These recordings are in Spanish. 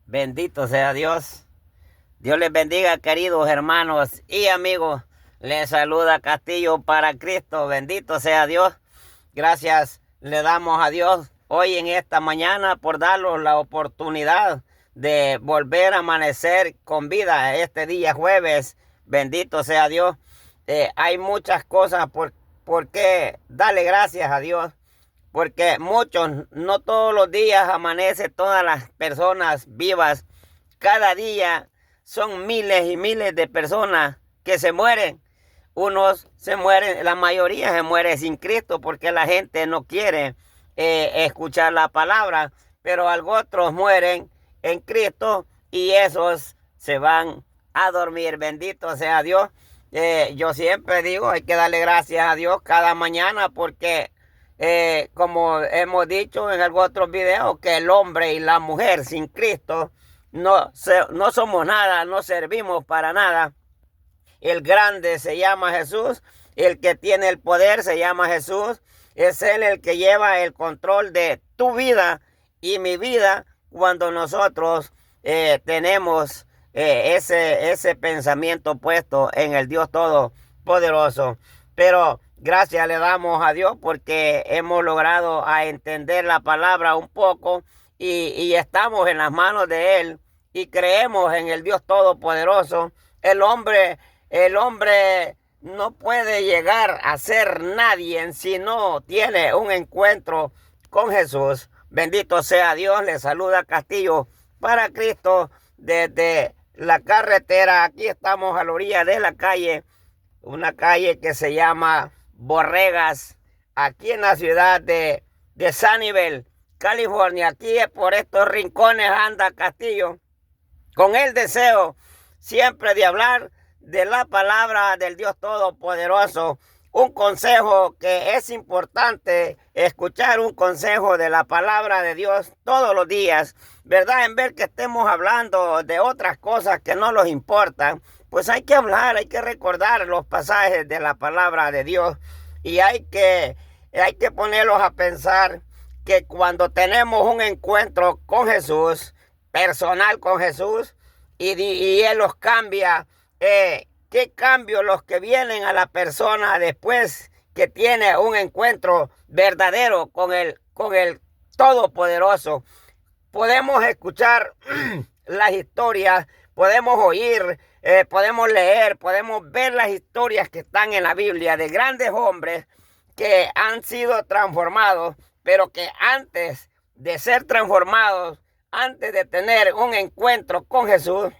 Bendito sea Dios. Dios les bendiga, queridos hermanos y amigos. Les saluda Castillo para Cristo. Bendito sea Dios. Gracias le damos a Dios hoy en esta mañana por darnos la oportunidad de volver a amanecer con vida este día jueves. Bendito sea Dios. Hay muchas cosas por qué darle gracias a Dios. Porque no todos los días amanece todas las personas vivas. Cada día son miles y miles de personas que se mueren. Unos se mueren, la mayoría se muere sin Cristo porque la gente no quiere escuchar la palabra. Pero otros mueren en Cristo y esos se van a dormir. Bendito sea Dios. Yo siempre digo, hay que darle gracias a Dios cada mañana porque como hemos dicho en algún otro video, que el hombre y la mujer sin Cristo no somos nada, no servimos para nada. El grande se llama Jesús, el que tiene el poder se llama Jesús. Es Él el que lleva el control de tu vida y mi vida cuando nosotros tenemos ese pensamiento puesto en el Dios Todopoderoso. Pero gracias le damos a Dios porque hemos logrado a entender la palabra un poco y estamos en las manos de Él y creemos en el Dios Todopoderoso. El hombre no puede llegar a ser nadie si no tiene un encuentro con Jesús. Bendito sea Dios. Le saluda Castillo para Cristo desde la carretera. Aquí estamos a la orilla de la calle, una calle que se llama Borregas, aquí en la ciudad de Sunnyvale, California. Aquí por estos rincones anda Castillo con el deseo siempre de hablar de la palabra del Dios Todopoderoso. Un consejo que es importante escuchar, un consejo de la palabra de Dios todos los días, ¿verdad? En vez que estemos hablando de otras cosas que no nos importan, pues hay que hablar, hay que recordar los pasajes de la palabra de Dios y hay que ponerlos a pensar que cuando tenemos un encuentro con Jesús, personal con Jesús, y Él los cambia, ¿qué cambios los que vienen a la persona después que tiene un encuentro verdadero con el Todopoderoso? Podemos escuchar las historias, podemos oír, podemos leer, podemos ver las historias que están en la Biblia de grandes hombres que han sido transformados, pero que antes de ser transformados, antes de tener un encuentro con Jesús,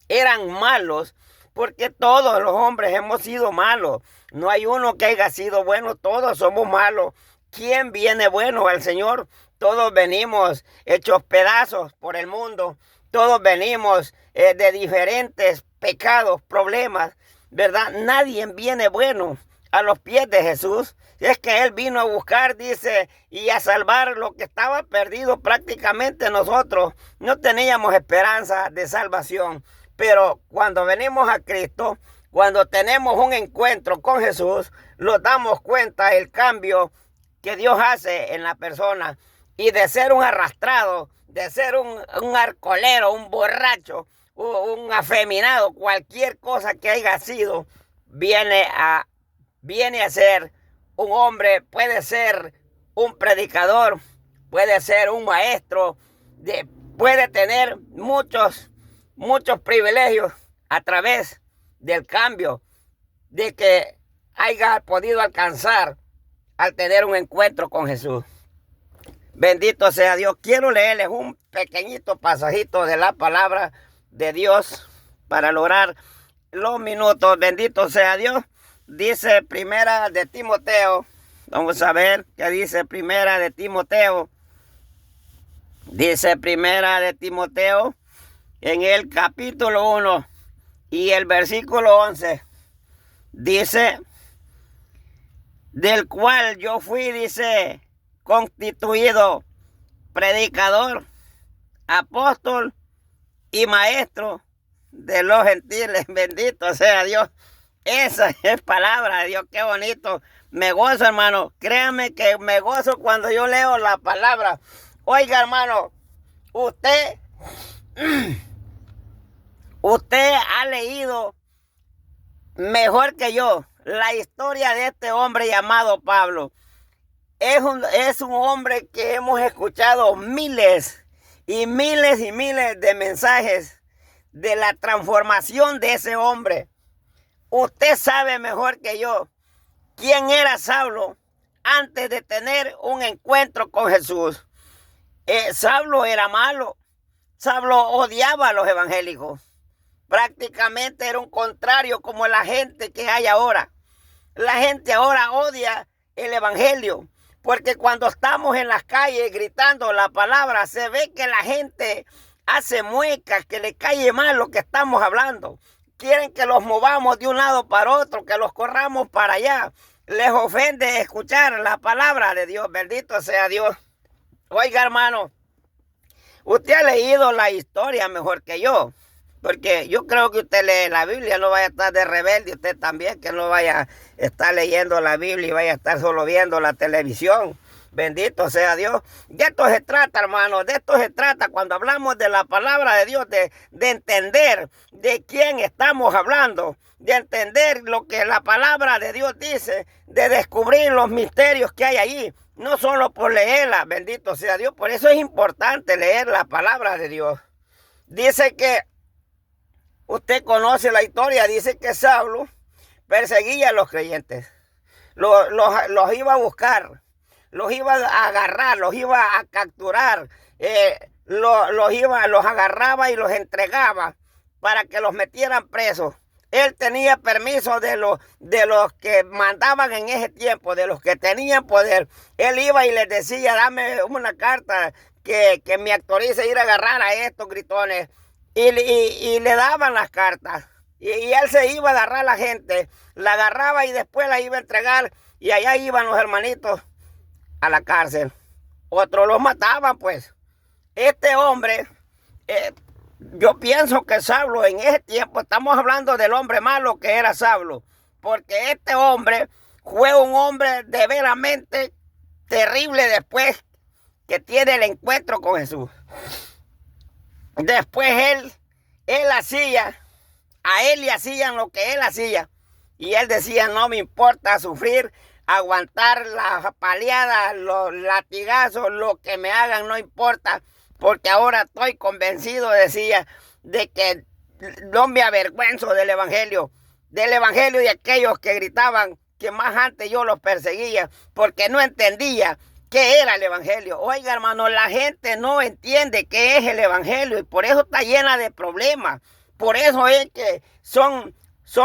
eran malos, porque todos los hombres hemos sido malos. No hay uno que haya sido bueno, todos somos malos. ¿Quién viene bueno al Señor? Todos venimos hechos pedazos por el mundo. Todos venimos de diferentes pecados, problemas, ¿verdad? Nadie viene bueno a los pies de Jesús. Es que Él vino a buscar, dice, y a salvar lo que estaba perdido. Prácticamente nosotros no teníamos esperanza de salvación. Pero cuando venimos a Cristo, cuando tenemos un encuentro con Jesús, nos damos cuenta del cambio que Dios hace en la persona. Y de ser un arrastrado, de ser un alcoholero, un borracho, un afeminado, cualquier cosa que haya sido, viene a ser un hombre, puede ser un predicador, puede ser un maestro, puede tener muchos privilegios a través del cambio de que haya podido alcanzar al tener un encuentro con Jesús. Bendito sea Dios. Quiero leerles un pequeñito pasajito de la palabra de Dios para lograr los minutos. Bendito sea Dios. Dice Primera de Timoteo. Vamos a ver qué dice Primera de Timoteo. Dice Primera de Timoteo en el capítulo 1 y el versículo 11. Dice, del cual yo fui, dice, constituido predicador, apóstol y maestro de los gentiles. Bendito sea Dios. Esa es palabra de Dios. Qué bonito. Me gozo, hermano. Créanme que me gozo cuando yo leo la palabra. Oiga, hermano, usted Usted ha leído mejor que yo la historia de este hombre llamado Pablo. Es un hombre que hemos escuchado miles y miles y miles de mensajes de la transformación de ese hombre. Usted sabe mejor que yo quién era Saulo antes de tener un encuentro con Jesús. Saulo era malo. Saulo odiaba a los evangélicos. Prácticamente era un contrario como la gente que hay ahora. La gente ahora odia el evangelio, porque cuando estamos en las calles gritando la palabra, se ve que la gente hace muecas, que le cae mal lo que estamos hablando. Quieren que los movamos de un lado para otro, que los corramos para allá. Les ofende escuchar la palabra de Dios. Bendito sea Dios. Oiga, hermano, usted ha leído la historia mejor que yo. Porque yo creo que usted lee la Biblia, no vaya a estar de rebelde, usted también, que no vaya a estar leyendo la Biblia y vaya a estar solo viendo la televisión. Bendito sea Dios. De esto se trata, hermano, de esto se trata cuando hablamos de la palabra de Dios, de entender de quién estamos hablando, de entender lo que la palabra de Dios dice, de descubrir los misterios que hay ahí, no solo por leerla, bendito sea Dios. Por eso es importante leer la palabra de Dios. Dice que usted conoce la historia, dice que Saulo perseguía a los creyentes, los iba a buscar, los iba a agarrar, los iba a capturar, los agarraba y los entregaba para que los metieran presos. Él tenía permiso de los que mandaban en ese tiempo, de los que tenían poder. Él iba y les decía, dame una carta que me autorice a ir a agarrar a estos gritones. Y le daban las cartas. Y él se iba a agarrar a la gente. La agarraba y después la iba a entregar. Y allá iban los hermanitos a la cárcel. Otros los mataban, pues. Este hombre, yo pienso que Saulo en ese tiempo, estamos hablando del hombre malo que era Saulo. Porque este hombre fue un hombre de veramente terrible después que tiene el encuentro con Jesús. Después él hacía, a él le hacían lo que él hacía. Y él decía, no me importa sufrir, aguantar las paliadas, los latigazos, lo que me hagan, no importa. Porque ahora estoy convencido, decía, de que no me avergüenzo del evangelio de aquellos que gritaban que más antes yo los perseguía, porque no entendía ¿qué era el evangelio? Oiga, hermano, la gente no entiende qué es el evangelio y por eso está llena de problemas. Por eso es que son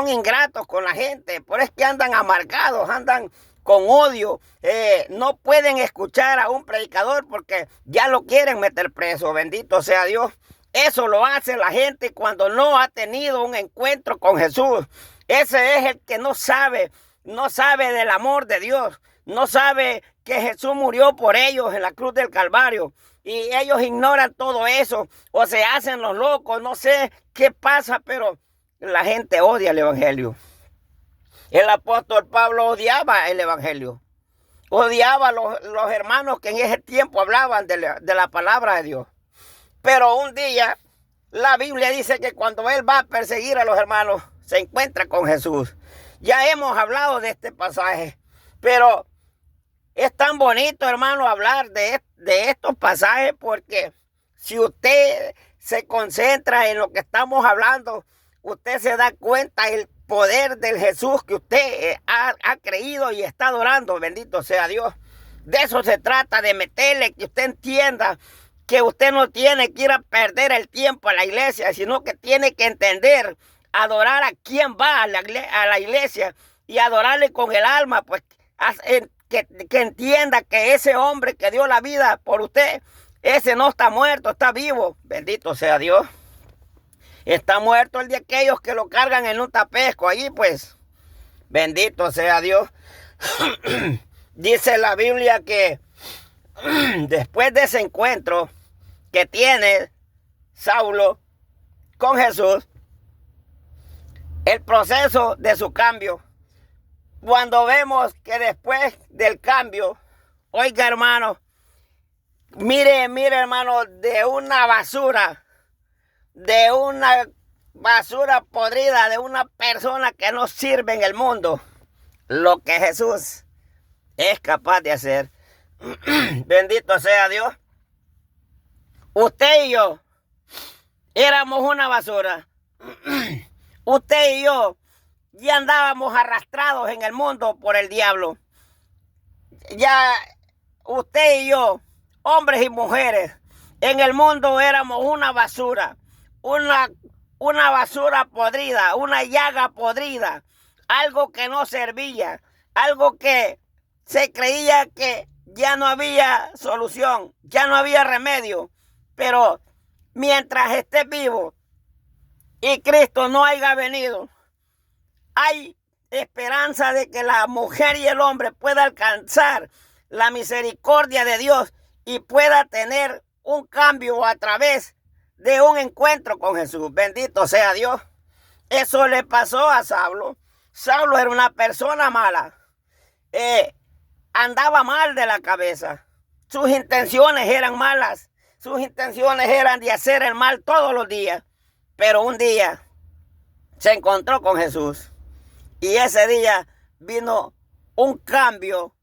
ingratos con la gente. Por eso es que andan amargados, andan con odio. No pueden escuchar a un predicador porque ya lo quieren meter preso. Bendito sea Dios. Eso lo hace la gente cuando no ha tenido un encuentro con Jesús. Ese es el que no sabe del amor de Dios. No sabe que Jesús murió por ellos en la cruz del Calvario. Y ellos ignoran todo eso. O se hacen los locos. No sé qué pasa, pero la gente odia el evangelio. El apóstol Pablo odiaba el evangelio. Odiaba a los hermanos que en ese tiempo hablaban de la palabra de Dios. Pero un día la Biblia dice que cuando él va a perseguir a los hermanos, se encuentra con Jesús. Ya hemos hablado de este pasaje. Pero es tan bonito, hermano, hablar de estos pasajes porque si usted se concentra en lo que estamos hablando, usted se da cuenta del poder del Jesús que usted ha creído y está adorando. Bendito sea Dios. De eso se trata, de meterle, que usted entienda que usted no tiene que ir a perder el tiempo a la iglesia, sino que tiene que entender, adorar a quien va a la iglesia y adorarle con el alma, pues que entienda que ese hombre que dio la vida por usted, ese no está muerto, está vivo. Bendito sea Dios. Está muerto el de aquellos que lo cargan en un tapesco allí, pues. Bendito sea Dios. Dice la Biblia que después de ese encuentro que tiene Saulo con Jesús, el proceso de su cambio, cuando vemos que después del cambio, oiga hermano, mire hermano, de una basura de una basura podrida, de una persona que no sirve en el mundo, lo que Jesús es capaz de hacer. Bendito sea Dios. Usted y yo éramos una basura. Usted y yo ya andábamos arrastrados en el mundo por el diablo. Ya usted y yo, hombres y mujeres, en el mundo éramos una basura, una basura podrida, una llaga podrida, algo que no servía, algo que se creía que ya no había solución, ya no había remedio. Pero mientras esté vivo y Cristo no haya venido, hay esperanza de que la mujer y el hombre puedan alcanzar la misericordia de Dios y pueda tener un cambio a través de un encuentro con Jesús. Bendito sea Dios. Eso le pasó a Saulo. Saulo era una persona mala. Andaba mal de la cabeza. Sus intenciones eran malas. Sus intenciones eran de hacer el mal todos los días. Pero un día se encontró con Jesús. Y ese día vino un cambio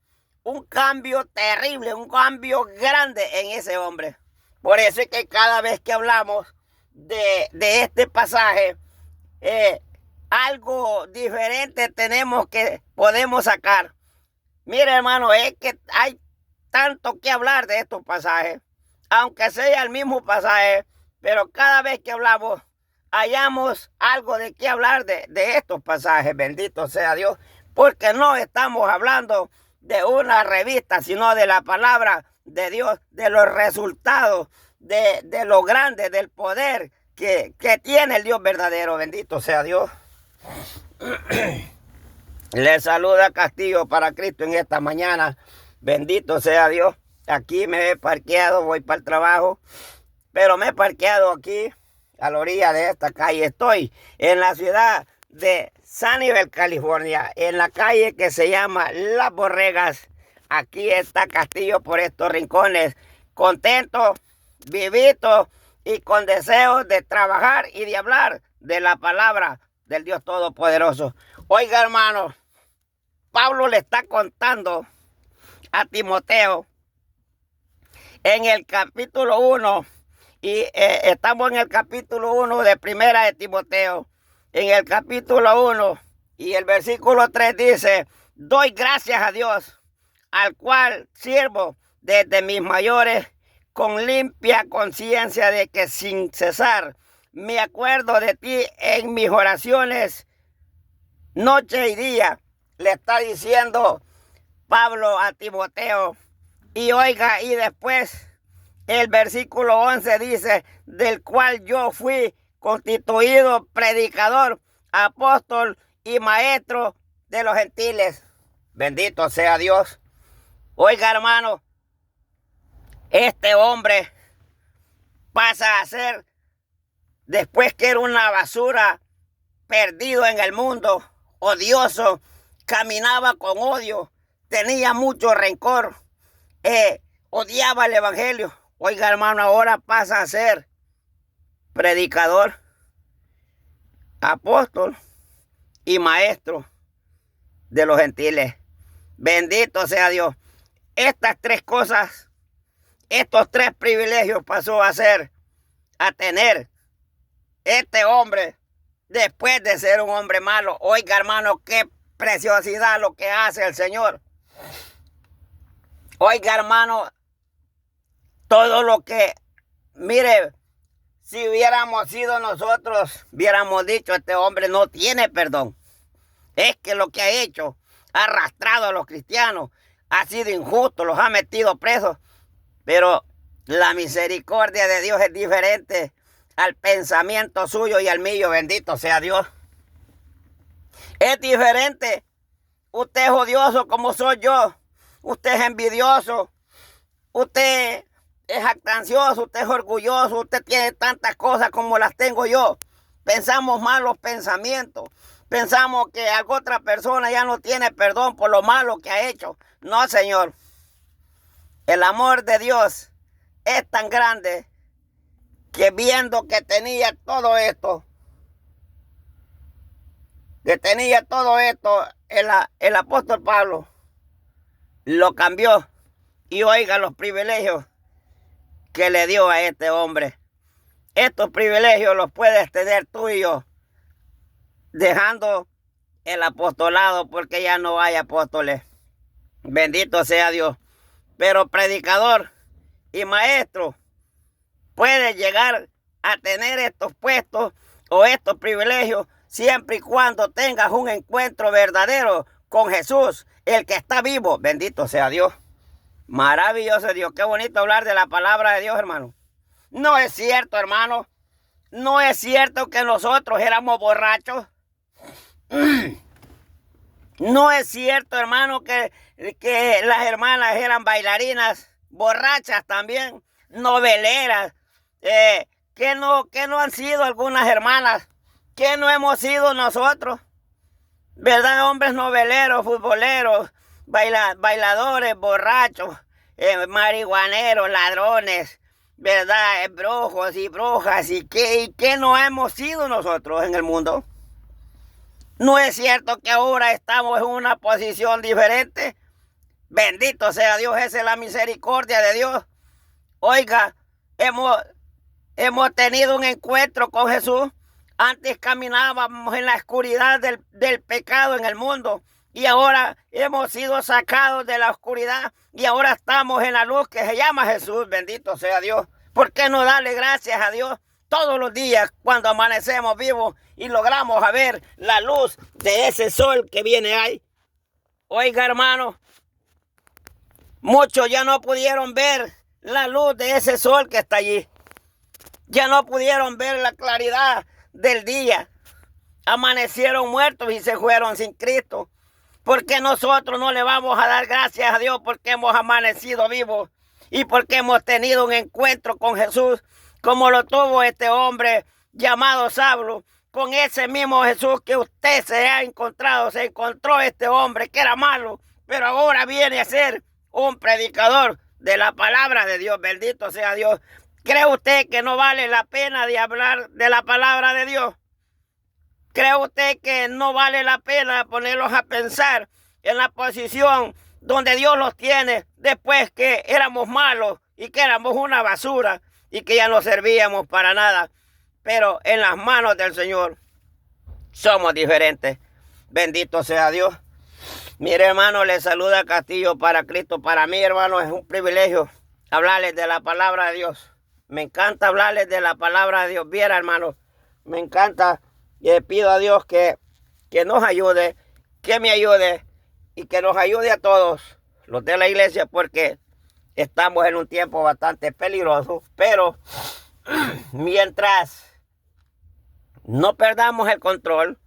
terrible, un cambio grande en ese hombre. Por eso es que cada vez que hablamos de este pasaje, algo diferente podemos sacar. Mire, hermano, es que hay tanto que hablar de estos pasajes, aunque sea el mismo pasaje, pero cada vez que hablamos, hallamos algo de qué hablar de estos pasajes. Bendito sea Dios, porque no estamos hablando de una revista, sino de la palabra de Dios, de los resultados, de lo grande, del poder que tiene el Dios verdadero. Bendito sea Dios. Le saluda Castillo para Cristo en esta mañana. Bendito sea Dios. Aquí me he parqueado, voy para el trabajo, pero me he parqueado aquí a la orilla de esta calle. Estoy en la ciudad de Sunnyvale, California, en la calle que se llama Las Borregas. Aquí está Castillo por estos rincones, contento, vivito y con deseos de trabajar y de hablar de la palabra del Dios Todopoderoso. Oiga, hermano, Pablo le está contando a Timoteo en el capítulo 1, y estamos en el capítulo 1 de Primera de Timoteo. En el capítulo 1 y el versículo 3 dice: doy gracias a Dios, al cual sirvo desde mis mayores, con limpia conciencia de que sin cesar me acuerdo de ti en mis oraciones, noche y día. Le está diciendo Pablo a Timoteo. Y oiga, y después el versículo 11 dice: del cual yo fui constituido predicador, apóstol y maestro de los gentiles. Bendito sea Dios. Oiga, hermano, este hombre pasa a ser, después que era una basura, perdido en el mundo, odioso, caminaba con odio, tenía mucho rencor, odiaba el evangelio. Oiga, hermano, ahora pasa a ser predicador, apóstol y maestro de los gentiles. Bendito sea Dios. Estas tres cosas, estos tres privilegios pasó a tener este hombre después de ser un hombre malo. Oiga, hermano, qué preciosidad lo que hace el Señor. Oiga, hermano, todo lo que, mire, si hubiéramos sido nosotros, hubiéramos dicho: este hombre no tiene perdón. Es que lo que ha hecho, ha arrastrado a los cristianos, ha sido injusto, los ha metido presos. Pero la misericordia de Dios es diferente al pensamiento suyo y al mío. Bendito sea Dios. Es diferente. Usted es odioso como soy yo. Usted es envidioso. Usted es jactancioso. Usted es orgulloso. Usted tiene tantas cosas como las tengo yo. Pensamos malos pensamientos. Pensamos que alguna otra persona ya no tiene perdón por lo malo que ha hecho. No, Señor. El amor de Dios es tan grande que viendo que tenía todo esto, el apóstol Pablo lo cambió. Y oiga los privilegios que le dio a este hombre. Estos privilegios los puedes tener tú y yo, dejando el apostolado, porque ya no hay apóstoles. Bendito sea Dios. Pero predicador y maestro puede llegar a tener estos puestos o estos privilegios siempre y cuando tengas un encuentro verdadero con Jesús, el que está vivo. Bendito sea Dios. Maravilloso Dios. Qué bonito hablar de la palabra de Dios, hermano. No es cierto, hermano. No es cierto que nosotros éramos borrachos. No es cierto, hermano, que las hermanas eran bailarinas, borrachas también, noveleras. Que no han sido algunas hermanas, que no hemos sido nosotros, ¿verdad? Hombres noveleros, futboleros, bailadores, borrachos, marihuaneros, ladrones, ¿verdad? Brujos y brujas. ¿Y qué no hemos sido nosotros en el mundo? ¿No es cierto que ahora estamos en una posición diferente? Bendito sea Dios, esa es la misericordia de Dios. Oiga, hemos tenido un encuentro con Jesús. Antes caminábamos en la oscuridad del pecado en el mundo. Y ahora hemos sido sacados de la oscuridad. Y ahora estamos en la luz que se llama Jesús. Bendito sea Dios. ¿Por qué no darle gracias a Dios todos los días cuando amanecemos vivos y logramos ver la luz de ese sol que viene ahí? Oiga, hermano, muchos ya no pudieron ver la luz de ese sol que está allí. Ya no pudieron ver la claridad del día. Amanecieron muertos y se fueron sin Cristo. ¿Por qué nosotros no le vamos a dar gracias a Dios porque hemos amanecido vivos y porque hemos tenido un encuentro con Jesús como lo tuvo este hombre llamado Saulo? Con ese mismo Jesús que usted se encontró este hombre que era malo, pero ahora viene a ser un predicador de la palabra de Dios. Bendito sea Dios. ¿Cree usted que no vale la pena de hablar de la palabra de Dios? ¿Cree usted que no vale la pena ponerlos a pensar en la posición donde Dios los tiene después que éramos malos y que éramos una basura y que ya no servíamos para nada? Pero en las manos del Señor somos diferentes. Bendito sea Dios. Mire, hermano, le saluda Castillo para Cristo. Para mí, hermano, es un privilegio hablarles de la palabra de Dios. Me encanta hablarles de la palabra de Dios. Viera, hermano, me encanta. Y le pido a Dios que nos ayude, que me ayude y que nos ayude a todos los de la iglesia, porque estamos en un tiempo bastante peligroso. Pero mientras no perdamos el control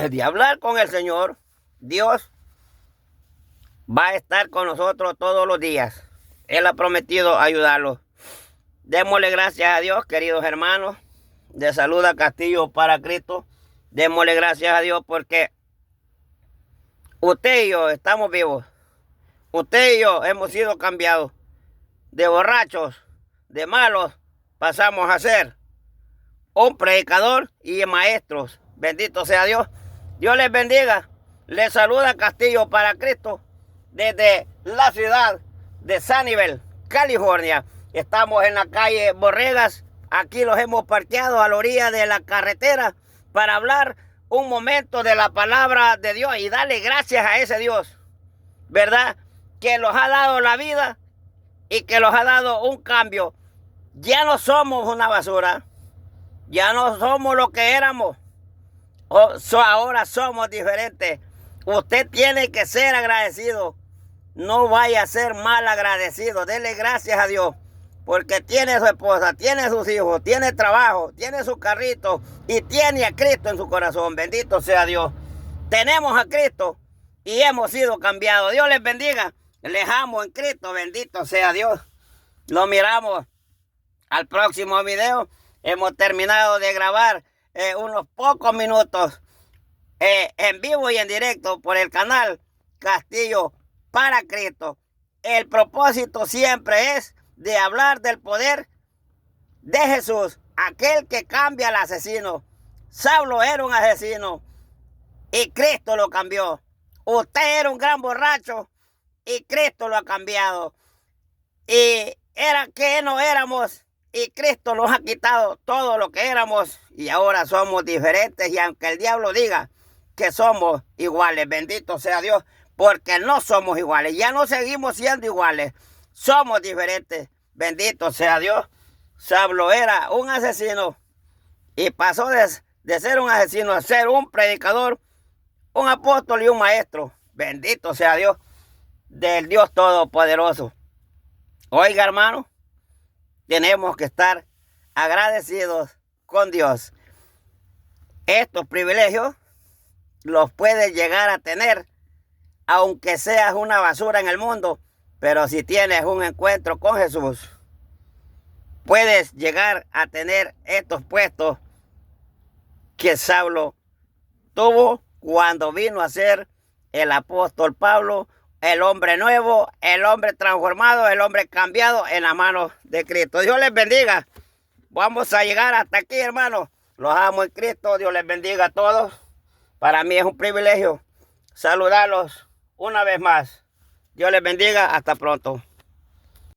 de hablar con el Señor, Dios va a estar con nosotros todos los días. Él ha prometido ayudarlos. Démosle gracias a Dios, queridos hermanos. De Saluda Castillo para Cristo. Démosle gracias a Dios porque usted y yo estamos vivos. Usted y yo hemos sido cambiados. De borrachos, de malos, pasamos a ser un predicador y maestros. Bendito sea Dios. Dios les bendiga. Les saluda Castillo para Cristo desde la ciudad de Sunnyvale, California. Estamos en la calle Borregas. Aquí los hemos parqueado a la orilla de la carretera para hablar un momento de la palabra de Dios y darle gracias a ese Dios, ¿verdad? Que nos ha dado la vida y que nos ha dado un cambio. Ya no somos una basura. Ya no somos lo que éramos. Ahora somos diferentes. Usted tiene que ser agradecido. No vaya a ser mal agradecido. Dele gracias a Dios. Porque tiene su esposa, tiene sus hijos, tiene trabajo, tiene su carrito y tiene a Cristo en su corazón. Bendito sea Dios. Tenemos a Cristo y hemos sido cambiados. Dios les bendiga. Les amo en Cristo. Bendito sea Dios. Lo miramos al próximo video. Hemos terminado de grabar unos pocos minutos en vivo y en directo por el canal Castillo para Cristo. El propósito siempre es de hablar del poder de Jesús, aquel que cambia al asesino. Saulo era un asesino y Cristo lo cambió. Usted era un gran borracho y Cristo lo ha cambiado. Y era que no éramos y Cristo nos ha quitado todo lo que éramos y ahora somos diferentes. Y aunque el diablo diga que somos iguales, bendito sea Dios, porque no somos iguales, ya no seguimos siendo iguales, somos diferentes, bendito sea Dios. Saulo era un asesino y pasó de ser un asesino a ser un predicador, un apóstol y un maestro, bendito sea Dios, del Dios Todopoderoso. Oiga, hermano, tenemos que estar agradecidos con Dios. Estos privilegios los puedes llegar a tener, aunque seas una basura en el mundo, pero si tienes un encuentro con Jesús, puedes llegar a tener estos puestos que Saulo tuvo cuando vino a ser el apóstol Pablo, el hombre nuevo, el hombre transformado, el hombre cambiado en las manos de Cristo. Dios les bendiga. Vamos a llegar hasta aquí, hermanos. Los amo en Cristo. Dios les bendiga a todos. Para mí es un privilegio saludarlos una vez más. Dios les bendiga. Hasta pronto.